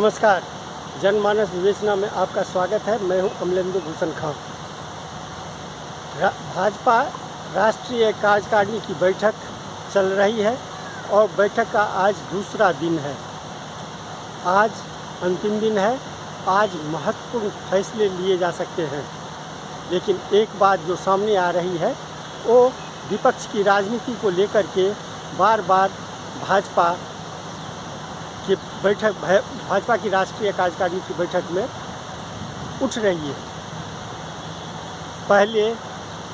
नमस्कार। जनमानस विवेचना में आपका स्वागत है। मैं हूं कमलेंदु भूषण खां। भाजपा राष्ट्रीय कार्यकारिणी की बैठक चल रही है और बैठक का आज दूसरा दिन है। आज अंतिम दिन है। आज महत्वपूर्ण फैसले लिए जा सकते हैं, लेकिन एक बात जो सामने आ रही है वो विपक्ष की राजनीति को लेकर के बार बार भाजपा की राष्ट्रीय कार्यकारिणी की बैठक में उठ रही है। पहले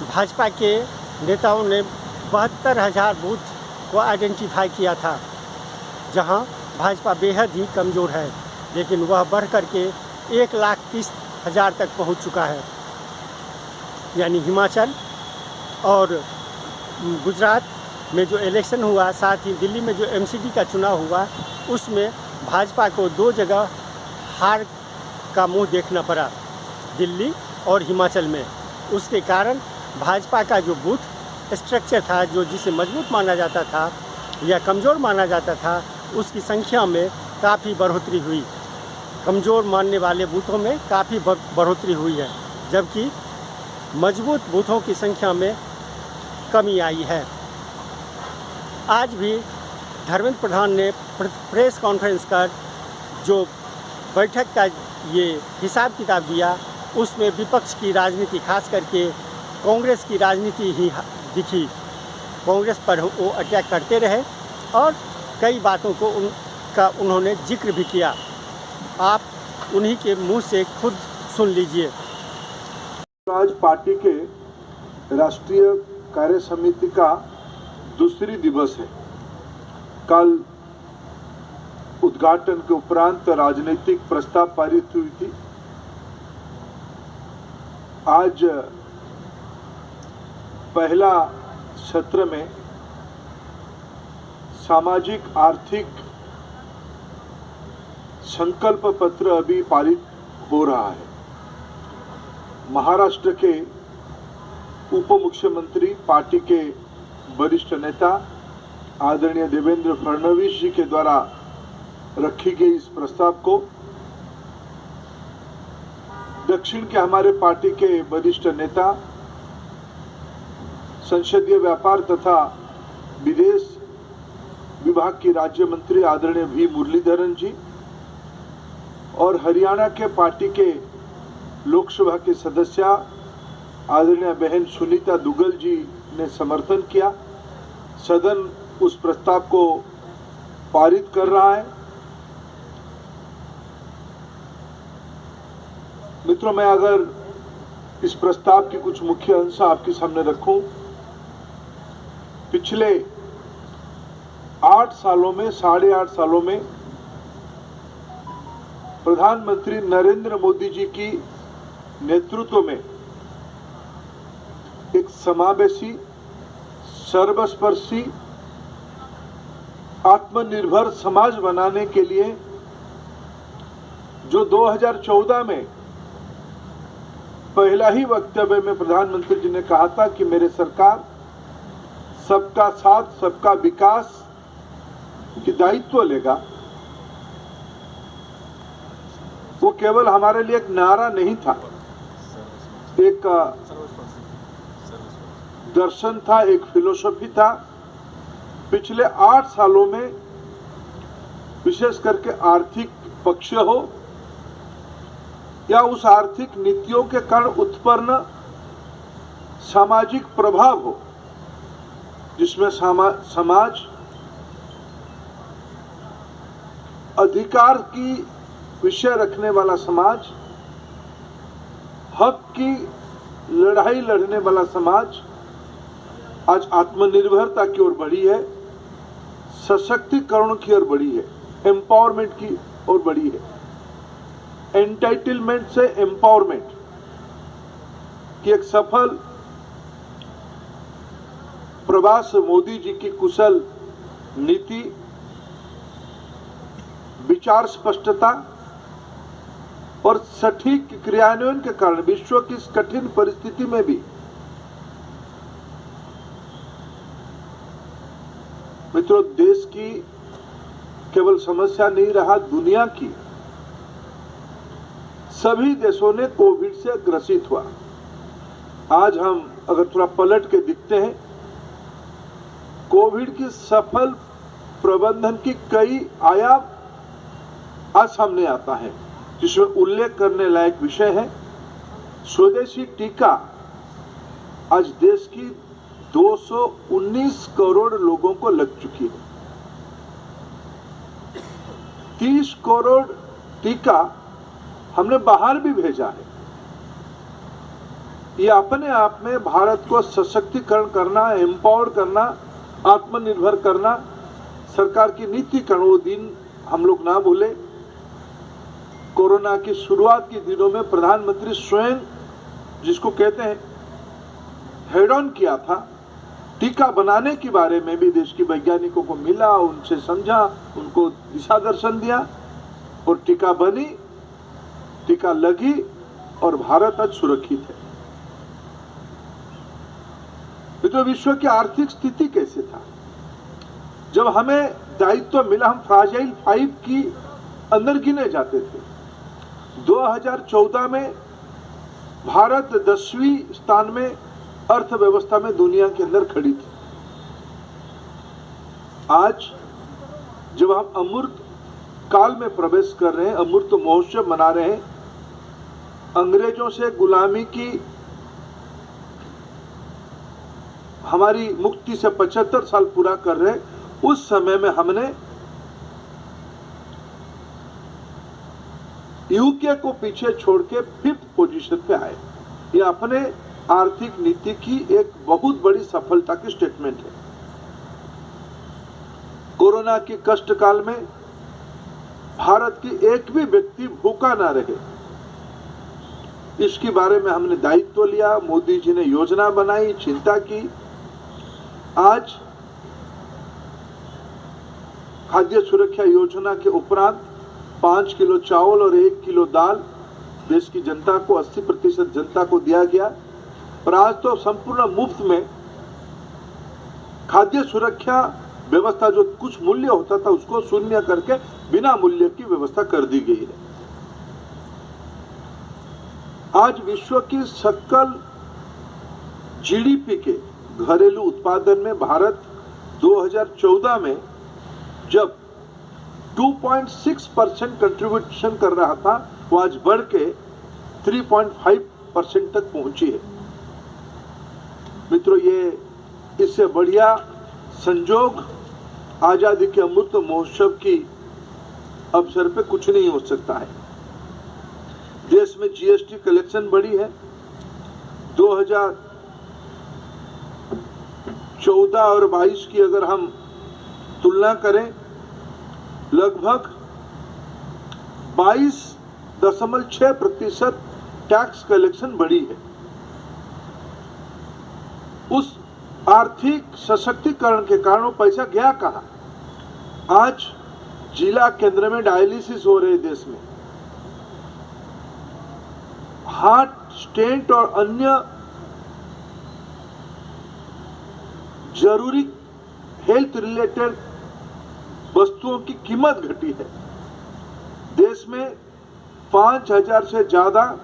भाजपा के नेताओं ने 72,000 बूथ को आइडेंटिफाई किया था, जहां भाजपा बेहद ही कमज़ोर है, लेकिन वह बढ़ करके 1,30,000 तक पहुंच चुका है। यानी हिमाचल और गुजरात में जो इलेक्शन हुआ, साथ ही दिल्ली में जो एमसीडी का चुनाव हुआ, उसमें भाजपा को 2 जगह हार का मुंह देखना पड़ा, दिल्ली और हिमाचल में। उसके कारण भाजपा का जो बूथ स्ट्रक्चर था, जो जिसे मजबूत माना जाता था या कमज़ोर माना जाता था, उसकी संख्या में काफ़ी बढ़ोतरी हुई। कमज़ोर मानने वाले बूथों में काफ़ी बढ़ोतरी हुई है, जबकि मजबूत बूथों की संख्या में कमी आई है। आज भी धर्मेंद्र प्रधान ने प्रेस कॉन्फ्रेंस कर जो बैठक का ये हिसाब किताब दिया, उसमें विपक्ष की राजनीति, खास करके कांग्रेस की राजनीति ही दिखी। कांग्रेस पर वो अटैक करते रहे और कई बातों को उन्होंने जिक्र भी किया। आप उन्हीं के मुंह से खुद सुन लीजिए। आज पार्टी के राष्ट्रीय कार्य समिति का दूसरी दिवस है। कल उद्घाटन के उपरांत राजनीतिक प्रस्ताव पारित हुई थी। आज पहला सत्र में सामाजिक आर्थिक संकल्प पत्र अभी पारित हो रहा है। महाराष्ट्र के उप मुख्यमंत्री, पार्टी के वरिष्ठ नेता आदरणीय देवेंद्र फडणवीस जी के द्वारा रखी गई इस प्रस्ताव को दक्षिण के हमारे पार्टी के वरिष्ठ नेता, संसदीय व्यापार तथा विदेश विभाग की राज्य मंत्री आदरणीय वी मुरलीधरन जी और हरियाणा के पार्टी के लोकसभा के सदस्य आदरणीय बहन सुनीता दुग्गल जी ने समर्थन किया। सदन उस प्रस्ताव को पारित कर रहा है। मित्रों, मैं अगर इस प्रस्ताव की कुछ मुख्य अंश आपके सामने रखूं, पिछले 8 सालों में, 8.5 सालों में प्रधानमंत्री नरेंद्र मोदी जी की नेतृत्व में एक समावेशी, सर्वस्पर्शी, आत्मनिर्भर समाज बनाने के लिए जो 2014 में पहला ही वक्तव्य में प्रधानमंत्री जी ने कहा था कि मेरे सरकार सबका साथ, सबका विकास की दायित्व लेगा, वो केवल हमारे लिए एक नारा नहीं था, एक दर्शन था, एक फिलोसफी था। पिछले 8 सालों में विशेष करके आर्थिक पक्ष हो या उस आर्थिक नीतियों के कारण उत्पन्न सामाजिक प्रभाव हो, जिसमें समाज अधिकार की विषय रखने वाला समाज, हक की लड़ाई लड़ने वाला समाज आज आत्मनिर्भरता की ओर बढ़ी है, सशक्तिकरण की ओर बढ़ी है, एम्पावरमेंट की ओर बढ़ी है। एंटाइटलमेंट से एम्पावरमेंट की एक सफल प्रवास मोदी जी की कुशल नीति, विचार स्पष्टता और सटीक क्रियान्वयन के कारण विश्व की इस कठिन परिस्थिति में भी मित्रों, देश की केवल समस्या नहीं रहा, दुनिया की सभी देशों ने कोविड से ग्रसित हुआ। आज हम अगर थोड़ा पलट के दिखते हैं, कोविड की सफल प्रबंधन की कई आयाम आज सामने आता है, जिसमें उल्लेख करने लायक विषय है स्वदेशी टीका। आज देश की 219 करोड़ लोगों को लग चुकी है। 30 करोड़ टीका हमने बाहर भी भेजा है। ये अपने आप में भारत को सशक्तिकरण करना, एम्पावर करना, आत्मनिर्भर करना, सरकार की नीति करना। वो दिन हम लोग ना भूले, कोरोना की शुरुआत के दिनों में प्रधानमंत्री स्वयं, जिसको कहते हैं हेड ऑन किया था, टीका बनाने के बारे में भी देश के वैज्ञानिकों को मिला, उनसे समझा, उनको दिशा दर्शन दिया और टीका बनी, टीका लगी और भारत आज सुरक्षित है। तो विश्व की आर्थिक स्थिति कैसे था? जब हमें दायित्व मिला, हम फ्राजाइल 5 की अंदर गिने जाते थे। 2014 में भारत 10वीं स्थान में अर्थव्यवस्था में दुनिया के अंदर खड़ी थी। आज जब हम अमृत काल में प्रवेश कर रहे हैं, अमृत महोत्सव मना रहे हैं, अंग्रेजों से गुलामी की हमारी मुक्ति से 75 साल पूरा कर रहे हैं, उस समय में हमने यूके को पीछे छोड़ के 5th पोजीशन पे आए। ये अपने आर्थिक नीति की एक बहुत बड़ी सफलता की स्टेटमेंट है। कोरोना की कष्ट काल में भारत की एक भी व्यक्ति भूखा ना रहे, इसके बारे में हमने दायित्व लिया। मोदी जी ने योजना बनाई, चिंता की। आज खाद्य सुरक्षा योजना के उपरांत 5 किलो चावल और 1 किलो दाल देश की जनता को, 80% जनता को दिया गया। और आज तो संपूर्ण मुफ्त में खाद्य सुरक्षा व्यवस्था, जो कुछ मूल्य होता था उसको शून्य करके बिना मूल्य की व्यवस्था कर दी गई है। आज विश्व की सकल जीडीपी के घरेलू उत्पादन में भारत 2014 में जब 2.6% कंट्रीब्यूशन कर रहा था, वो आज बढ़ के 3.5% तक पहुंची है। मित्रों, ये इससे बढ़िया संजोग आजादी के अमृत महोत्सव की अवसर पे कुछ नहीं हो सकता है। देश में जीएसटी कलेक्शन बढ़ी है। 2014 और 22 की अगर हम तुलना करें, लगभग 22.6% टैक्स कलेक्शन बढ़ी है। उस आर्थिक सशक्तिकरण के कारण वो पैसा गया कहाँ? आज जिला केंद्र में डायलिसिस हो रहे देश में, हार्ट स्टेंट और अन्य जरूरी हेल्थ रिलेटेड वस्तुओं की कीमत घटी है। देश में 5000 से ज्यादा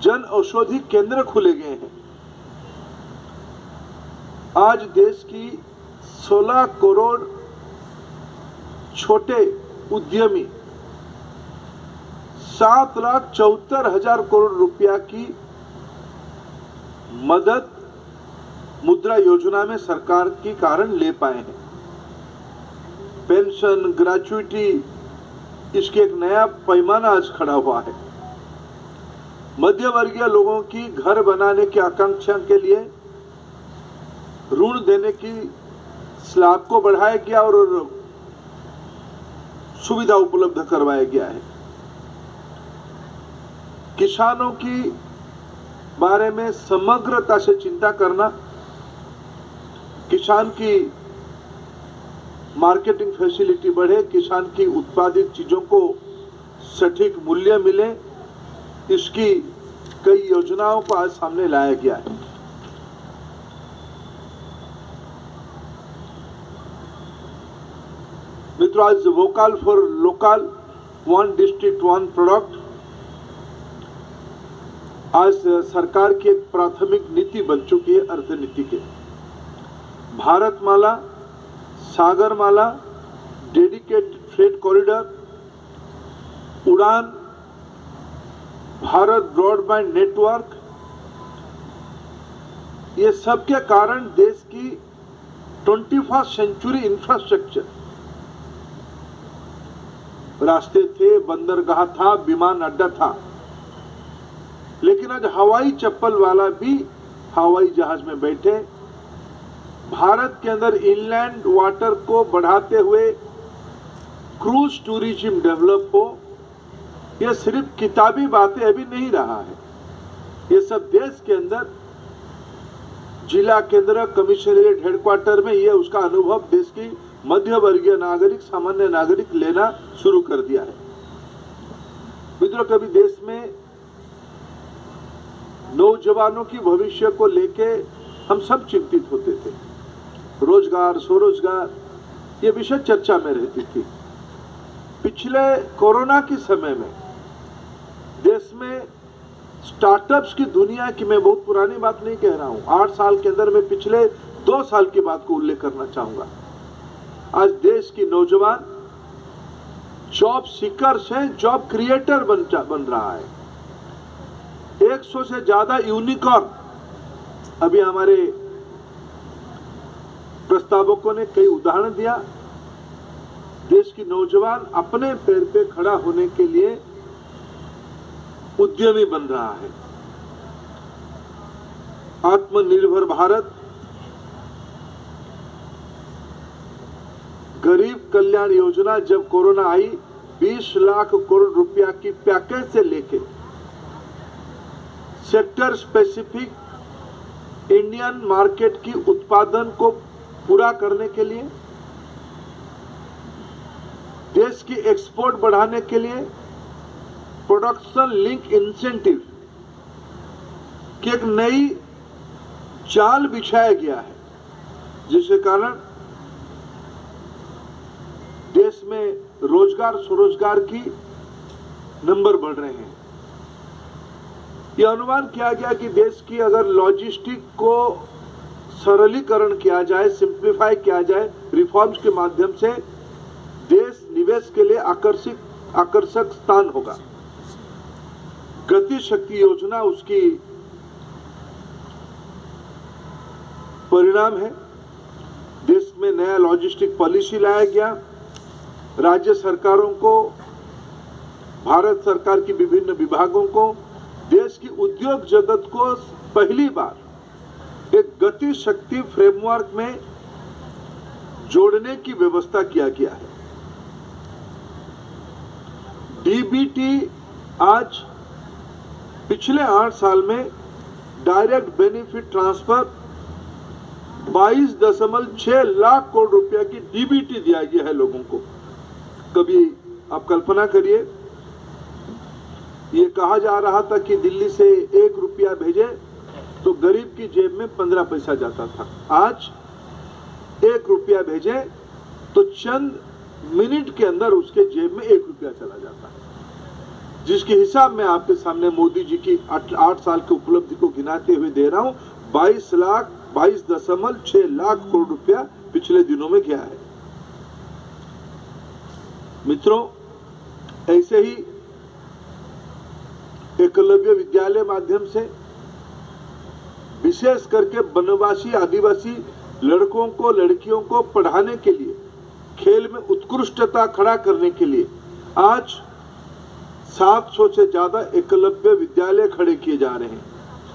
जन औषधि केंद्र खुले गए हैं। आज देश की 16 करोड़ छोटे उद्यमी 7,74,000 करोड़ रुपया की मदद मुद्रा योजना में सरकार के कारण ले पाए हैं। पेंशन, ग्रेच्युटी, इसके एक नया पैमाना आज खड़ा हुआ है। मध्य वर्गीय लोगों की घर बनाने की आकांक्षा के लिए ऋण देने की स्लैब को बढ़ाया गया और सुविधा उपलब्ध करवाया गया है। किसानों की बारे में समग्रता से चिंता करना, किसान की मार्केटिंग फैसिलिटी बढ़े, किसान की उत्पादित चीजों को सटीक मूल्य मिले, इसकी कई योजनाओं को आज सामने लाया गया है। मित्रों, आज vocal for local, one district one product, आज सरकार की एक प्राथमिक नीति बन चुकी है अर्थनीति के। Bharatmala, Sagarmala, dedicated freight corridor, उड़ान, भारत ब्रॉडबैंड नेटवर्क, ये सब के कारण देश की 21st सेंचुरी इंफ्रास्ट्रक्चर, रास्ते थे, बंदरगाह था, विमान अड्डा था, लेकिन आज हवाई चप्पल वाला भी हवाई जहाज में बैठे भारत के अंदर इनलैंड वाटर को बढ़ाते हुए क्रूज टूरिज्म डेवलप हो। यह सिर्फ किताबी बातें अभी नहीं रहा है, ये सब देश के अंदर जिला केंद्र कमिश्नरेट हेडक्वार्टर में यह उसका अनुभव देश की मध्य वर्गीय नागरिक, सामान्य नागरिक लेना शुरू कर दिया है। मित्रों, कभी देश में नौजवानों की भविष्य को लेके हम सब चिंतित होते थे। रोजगार, स्वरोजगार, ये विषय चर्चा में रहती थी। पिछले कोरोना के समय में देश में स्टार्टअप्स की दुनिया की, मैं बहुत पुरानी बात नहीं कह रहा हूं, 8 साल के अंदर मैं पिछले 2 साल की बात को उल्लेख करना चाहूंगा। आज देश की नौजवान जॉब सीकर से जॉब क्रिएटर बन रहा है। 100 से ज्यादा यूनिकॉर्न, अभी हमारे प्रस्तावकों ने कई उदाहरण दिया। देश की नौजवान अपने पैर पे खड़ा होने के लिए उद्यमी बन रहा है। आत्मनिर्भर भारत, गरीब कल्याण योजना, जब कोरोना आई 20 लाख करोड़ रुपया की पैकेज से लेके सेक्टर स्पेसिफिक इंडियन मार्केट की उत्पादन को पूरा करने के लिए, देश की एक्सपोर्ट बढ़ाने के लिए प्रोडक्शन लिंक इंसेंटिव की एक नई चाल बिछाया गया है, जिसके कारण देश में रोजगार, स्वरोजगार की नंबर बढ़ रहे हैं। यह अनुमान किया गया कि देश की अगर लॉजिस्टिक को सरलीकरण किया जाए, सिंप्लीफाई किया जाए, रिफॉर्म्स के माध्यम से देश निवेश के लिए आकर्षक स्थान होगा। गति शक्ति योजना उसकी परिणाम है। देश में नया लॉजिस्टिक पॉलिसी लाया गया। राज्य सरकारों को, भारत सरकार की विभिन्न विभागों को, देश की उद्योग जगत को पहली बार एक गति शक्ति फ्रेमवर्क में जोड़ने की व्यवस्था किया गया है। डीबीटी आज पिछले 8 साल में direct benefit transfer 22.6 lakh crore रुपया की डीबीटी दिया गया है लोगों को। कभी आप कल्पना करिए, ये कहा जा रहा था कि दिल्ली से 1 रुपया भेजे तो गरीब की जेब में 15 पैसा जाता था। आज 1 रुपया भेजे तो चंद मिनट के अंदर उसके जेब में 1 रुपया चला जाता है, जिसके हिसाब में आपके सामने मोदी जी की 8 साल की उपलब्धि को गिनाते हुए दे रहा हूं। 22.6 लाख करोड़ रुपया पिछले दिनों में गया है। मित्रों, ऐसे ही एकलव्य विद्यालय माध्यम से विशेष करके वनवासी आदिवासी लड़कों को, लड़कियों को पढ़ाने के लिए, खेल में उत्कृष्टता खड़ा करने के लिए आज 700 से ज्यादा एकलव्य विद्यालय खड़े किए जा रहे हैं।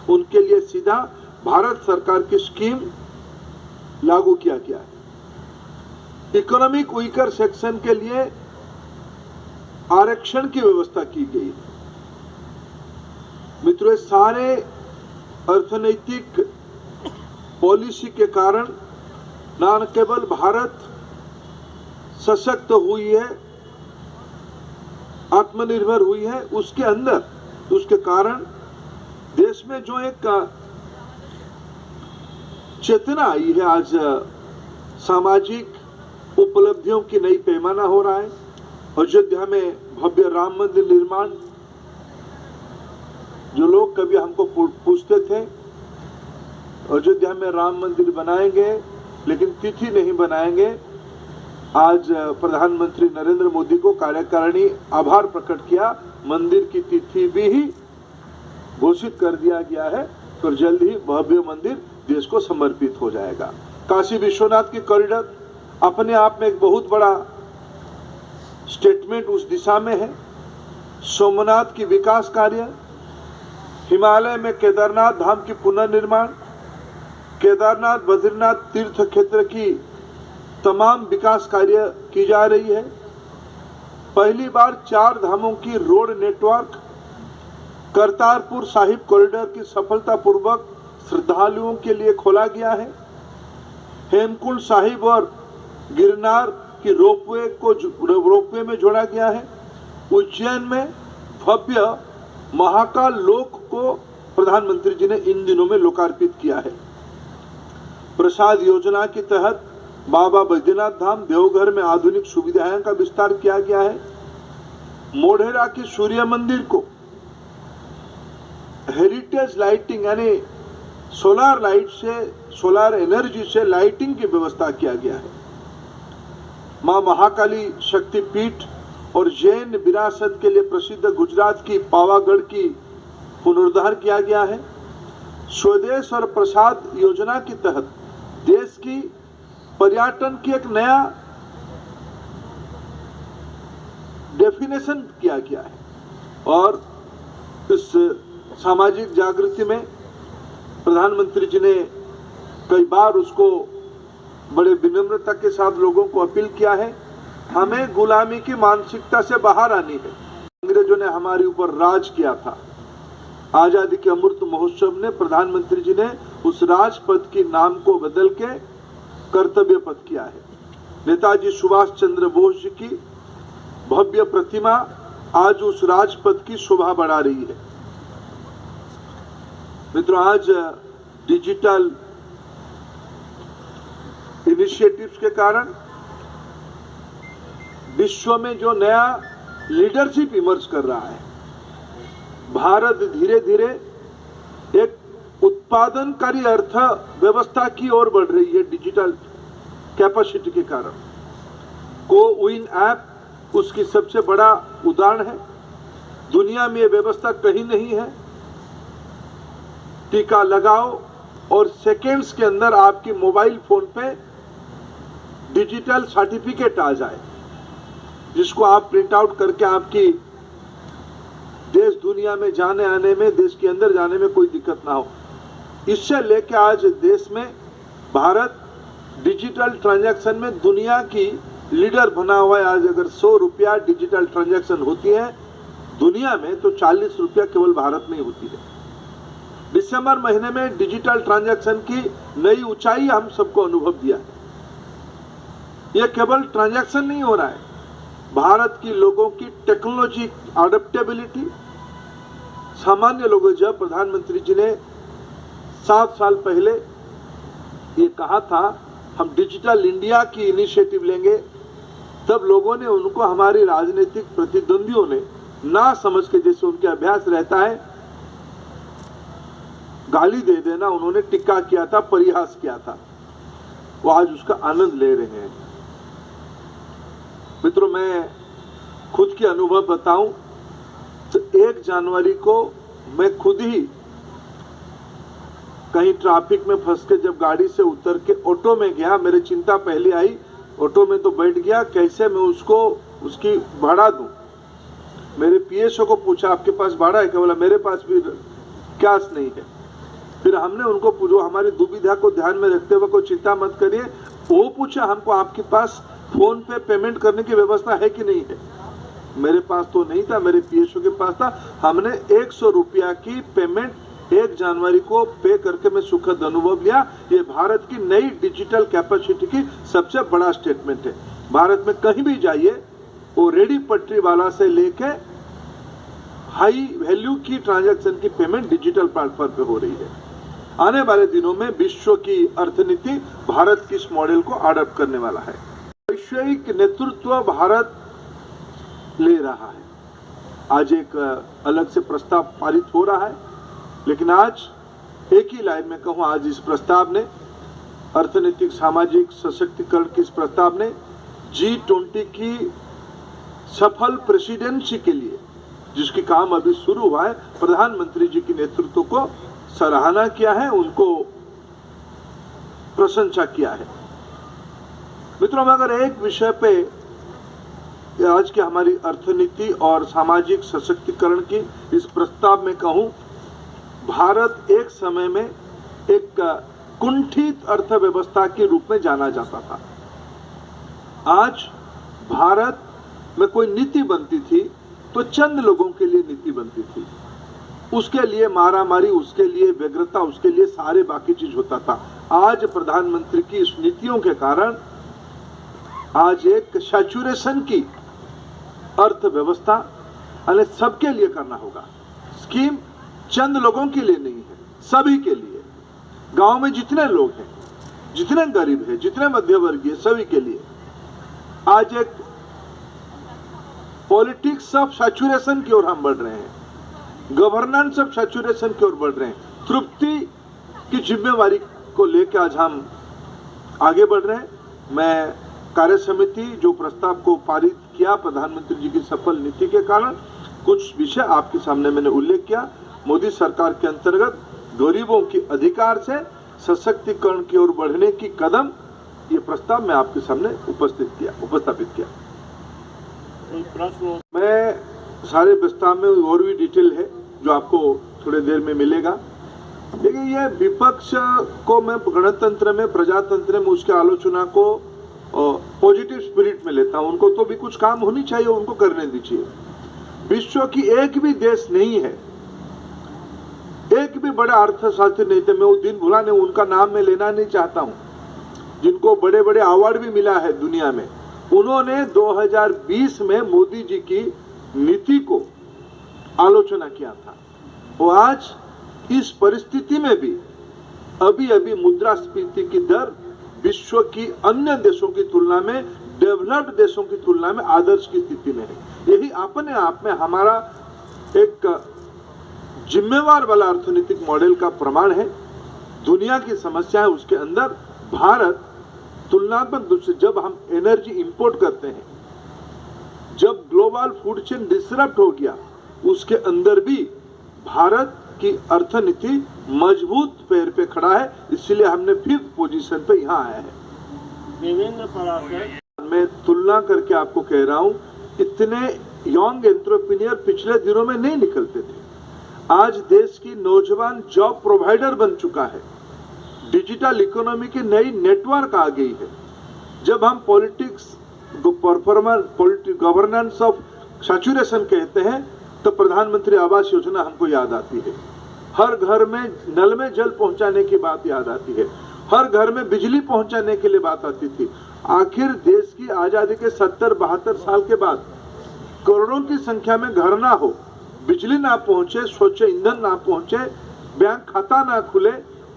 उनके लिए सीधा भारत सरकार की स्कीम लागू किया गया है। इकोनॉमिक वीकर सेक्शन के लिए आरक्षण की व्यवस्था की गई है। मित्रों, सारे अर्थनैतिक पॉलिसी के कारण न केवल भारत सशक्त हुई है, आत्मनिर्भर हुई है, उसके अंदर, उसके कारण देश में जो एक चेतना आई है, आज सामाजिक उपलब्धियों की नई पैमाना हो रहा है। अयोध्या में भव्य राम मंदिर निर्माण, जो लोग लोग कभी हमको पूछते थे अयोध्या में राम मंदिर बनाएंगे लेकिन तिथि नहीं बनाएंगे। आज प्रधानमंत्री नरेंद्र मोदी को कार्यकारिणी आभार प्रकट किया, मंदिर की तिथि भी घोषित कर दिया गया है और जल्द ही भव्य मंदिर देश को समर्पित हो जाएगा। काशी विश्वनाथ की कॉरिडोर अपने आप में एक बहुत बड़ा स्टेटमेंट उस दिशा में है। सोमनाथ की विकास कार्य, हिमालय में केदारनाथ धाम की पुनर्निर्माण, केदारनाथ बद्रीनाथ तीर्थ क्षेत्र की तमाम विकास कार्य की जा रही है। पहली बार 4 धामों की road network, Kartarpur Sahib corridor की सफलतापूर्वक श्रद्धालुओं के लिए खोला गया है। हेमकुंड साहिब और गिरनार की रोपवे में जोड़ा गया है। उज्जैन में भव्य महाकाल लोक को प्रधानमंत्री जी ने इन दिनों में लोकार्पित किया है। प्रसाद योजना के तहत बाबा बैद्यनाथ धाम देवघर में आधुनिक सुविधाएं का विस्तार किया गया है। मोढेरा के सूर्य मंदिर को हेरिटेज लाइटिंग यानी सोलार लाइट से, सोलार एनर्जी से लाइटिंग की व्यवस्था किया गया है। मां महाकाली शक्तिपीठ और जैन विरासत के लिए प्रसिद्ध गुजरात की पावागढ़ की पुनरुद्धार किया गया है। स्वदेश और प्रसाद योजना के तहत देश की पर्यटन की एक नया डेफिनेशन किया गया है और इस सामाजिक जागृति में प्रधानमंत्री जी ने कई बार उसको बड़े विनम्रता के साथ लोगों को अपील किया है, हमें गुलामी की मानसिकता से बाहर आनी है। अंग्रेजों ने हमारे ऊपर राज किया था। आजादी के अमृत महोत्सव ने प्रधानमंत्री जी ने उस राजपथ के नाम को बदल के कर्तव्य पथ किया है। नेताजी सुभाष चंद्र बोस जी की भव्य प्रतिमा आज उस राजपथ की शोभा बढ़ा रही है। मित्रों, आज डिजिटल इनिशिएटिव्स के कारण विश्व में जो नया लीडरशिप इमर्ज कर रहा है, भारत धीरे धीरे एक उत्पादनकारी अर्थव्यवस्था की ओर बढ़ रही है। डिजिटल कैपेसिटी के कारण कोविन ऐप उसकी सबसे बड़ा उदाहरण है। दुनिया में यह व्यवस्था कहीं नहीं है। टीका लगाओ और सेकेंड्स के अंदर आपकी मोबाइल फोन पे डिजिटल सर्टिफिकेट आ जाए, जिसको आप प्रिंट आउट करके आपकी देश दुनिया में जाने आने में, देश के अंदर जाने में कोई दिक्कत ना हो। इससे लेके आज देश में भारत डिजिटल ट्रांजैक्शन में दुनिया की लीडर बना हुआ है। आज अगर 100 रुपया डिजिटल ट्रांजैक्शन होती है दुनिया में, तो 40 रुपया केवल भारत में ही होती है। दिसंबर महीने में डिजिटल ट्रांजैक्शन की नई ऊंचाई हम सबको अनुभव दिया है। यह केवल ट्रांजैक्शन नहीं हो रहा है, भारत की लोगों की टेक्नोलॉजी अडेप्टेबिलिटी। सामान्य लोगों, जब प्रधानमंत्री जी ने 7 साल पहले ये कहा था हम डिजिटल इंडिया की इनिशिएटिव लेंगे, तब लोगों ने उनको, हमारे राजनीतिक प्रतिद्वंदियों ने ना समझ के, जैसे उनके अभ्यास रहता है गाली दे देना, उन्होंने टिक्का किया था, परिहास किया था। वो आज उसका आनंद ले रहे हैं। मित्रों, मैं खुद के अनुभव बताऊं तो 1 जनवरी को मैं खुद ही कहीं ट्रैफिक में फंस के जब गाड़ी से उतर के ऑटो में गया, मेरे चिंता पहले आई। ऑटो में तो बैठ गया, कैसे मैं उसको उसकी भाड़ा दूं। मेरे पीएसओ को पूछा आपके पास भाड़ा है क्या? बोला मेरे पास भी कैश नहीं है। फिर हमने उनको पूछा, हमारी दुविधा को ध्यान में रखते हुए कोई चिंता मत करिए, वो पूछा हमको आपके पास फोन पे पेमेंट करने की व्यवस्था है कि नहीं है। मेरे पास तो नहीं था, मेरे पीएसओ के पास था। हमने 100 रुपया की पेमेंट 1 जनवरी को पे करके मैं सुखद अनुभव लिया। ये भारत की नई डिजिटल कैपेसिटी की सबसे बड़ा स्टेटमेंट है। भारत में कहीं भी जाइए, वो रेडी पटरी वाला से लेके हाई वैल्यू की ट्रांजैक्शन की पेमेंट डिजिटल प्लेटफॉर्म पे हो रही है। आने वाले दिनों में विश्व की अर्थनीति भारत की इस मॉडल को अडॉप्ट करने वाला है। वैश्विक नेतृत्व भारत ले रहा है। आज एक अलग से प्रस्ताव पारित हो रहा है लेकिन आज एक ही लाइन में कहूं, आज इस प्रस्ताव ने, अर्थनैतिक सामाजिक सशक्तिकरण के इस प्रस्ताव ने G20 की सफल प्रेसिडेंसी के लिए, जिसकी काम अभी शुरू हुआ है, प्रधानमंत्री जी के नेतृत्व को सराहना किया है, उनको प्रशंसा किया है। मित्रों, मैं अगर एक विषय पे आज की हमारी अर्थनीति और सामाजिक सशक्तिकरण की इस प्रस्ताव में कहूं, भारत एक समय में एक कुंठित अर्थव्यवस्था के रूप में जाना जाता था। आज भारत में कोई नीति बनती थी तो चंद लोगों के लिए नीति बनती थी, उसके लिए मारामारी, उसके लिए व्यग्रता, उसके लिए सारे बाकी चीज होता था। आज प्रधानमंत्री की इस नीतियों के कारण आज एक सैचुरेशन की अर्थव्यवस्था यानी सबके लिए करना होगा। स्कीम चंद लोगों के लिए नहीं है, सभी के लिए। गांव में जितने लोग हैं, जितने गरीब हैं, जितने मध्यवर्गीय, सभी के लिए आज एक पॉलिटिक्स ऑफ सैचुरेशन की ओर हम बढ़ रहे हैं, गवर्नेंस ऑफ सैचुरेशन की ओर बढ़ रहे हैं। तृप्ति की जिम्मेवारी को लेकर आज हम आगे बढ़ रहे हैं। मैं कार्य समिति जो प्रस्ताव को पारित किया प्रधानमंत्री जी की सफल नीति के कारण, कुछ विषय आपके सामने मैंने उल्लेख किया। मोदी सरकार के अंतर्गत गरीबों की अधिकार से सशक्तिकरण की ओर बढ़ने की कदम, ये प्रस्ताव मैं आपके सामने उपस्थापित किया। मैं सारे प्रस्ताव में और भी डिटेल है जो आपको थोड़ी देर में मिलेगा, लेकिन ये विपक्ष को मैं गणतंत्र में, प्रजातंत्र में उसके आलोचना को पॉजिटिव स्पिरिट में लेता हूं। उनको तो भी कुछ काम होनी चाहिए, उनको करने दीजिए। विश्व की एक भी देश नहीं है, एक भी बड़ा अर्थशास्त्री नहीं थे, मैं वो दिन भुला नहीं, उनका नाम मैं लेना नहीं चाहता हूं, जिनको बड़े बड़े अवार्ड भी मिला है दुनिया में। उन्होंने 2020 में मोदी जी की नीति को आलोचना किया था। वो आज इस परिस्थिति में भी अभी मुद्रास्फीति की दर विश्व की अन्य देशों की तुलना में, डेवलप्ड देशों की तुलना में आदर्श की स्थिति में है। यही अपने आप में हमारा एक जिम्मेवार वाला अर्थनीतिक मॉडल का प्रमाण है। दुनिया की समस्या है, उसके अंदर भारत तुलनात्मक रूप से, जब हम एनर्जी इंपोर्ट करते हैं, जब ग्लोबल फूड चेन डिसरप्ट हो गया, उसके अंदर भी भारत की अर्थनीति मजबूत पैर पे खड़ा है। इसलिए हमने 5th पोजीशन पे यहाँ आया है। मैं तुलना करके आपको कह रहा हूँ, इतने यंग एंटरप्रेन्योर पिछले दिनों में नहीं निकलते थे। आज देश की नौजवान जॉब प्रोवाइडर बन चुका है। डिजिटल इकोनॉमी की नई नेटवर्क आ गई है। जब हम पॉलिटिक्स गवर्नेंस ऑफ सैचुरेशन कहते हैं तो प्रधानमंत्री आवास योजना हमको याद आती है। हर घर में नल में जल पहुंचाने की बात याद आती है, हर घर में बिजली पहुंचाने के लिए बात आती थी। आखिर देश की आजादी के 70-72 साल के बाद करोड़ों की संख्या में घर ना हो, बिजली ना पहुंचे, स्वच्छ ईंधन ना पहुंचे, बैंक खाता ना खुले,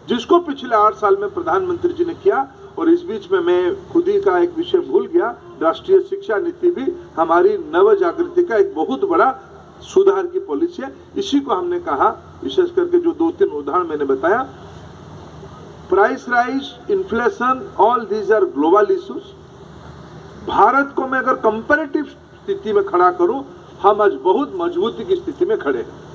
जिसको पिछले 8 साल में प्रधानमंत्री जी ने किया। और इस बीच में मैं खुद ही का एक विषय भूल गया, राष्ट्रीय शिक्षा नीति भी हमारी नव जागृति का एक बहुत बड़ा सुधार की पॉलिसी है। इसी को हमने कहा, विशेष करके जो 2-3 उदाहरण मैंने बताया, price rise, inflation, all these are global issues. Bharat को मैं अगर कंपैरेटिव स्थिति में खड़ा करूं, हम आज बहुत मजबूती की स्थिति में खड़े हैं।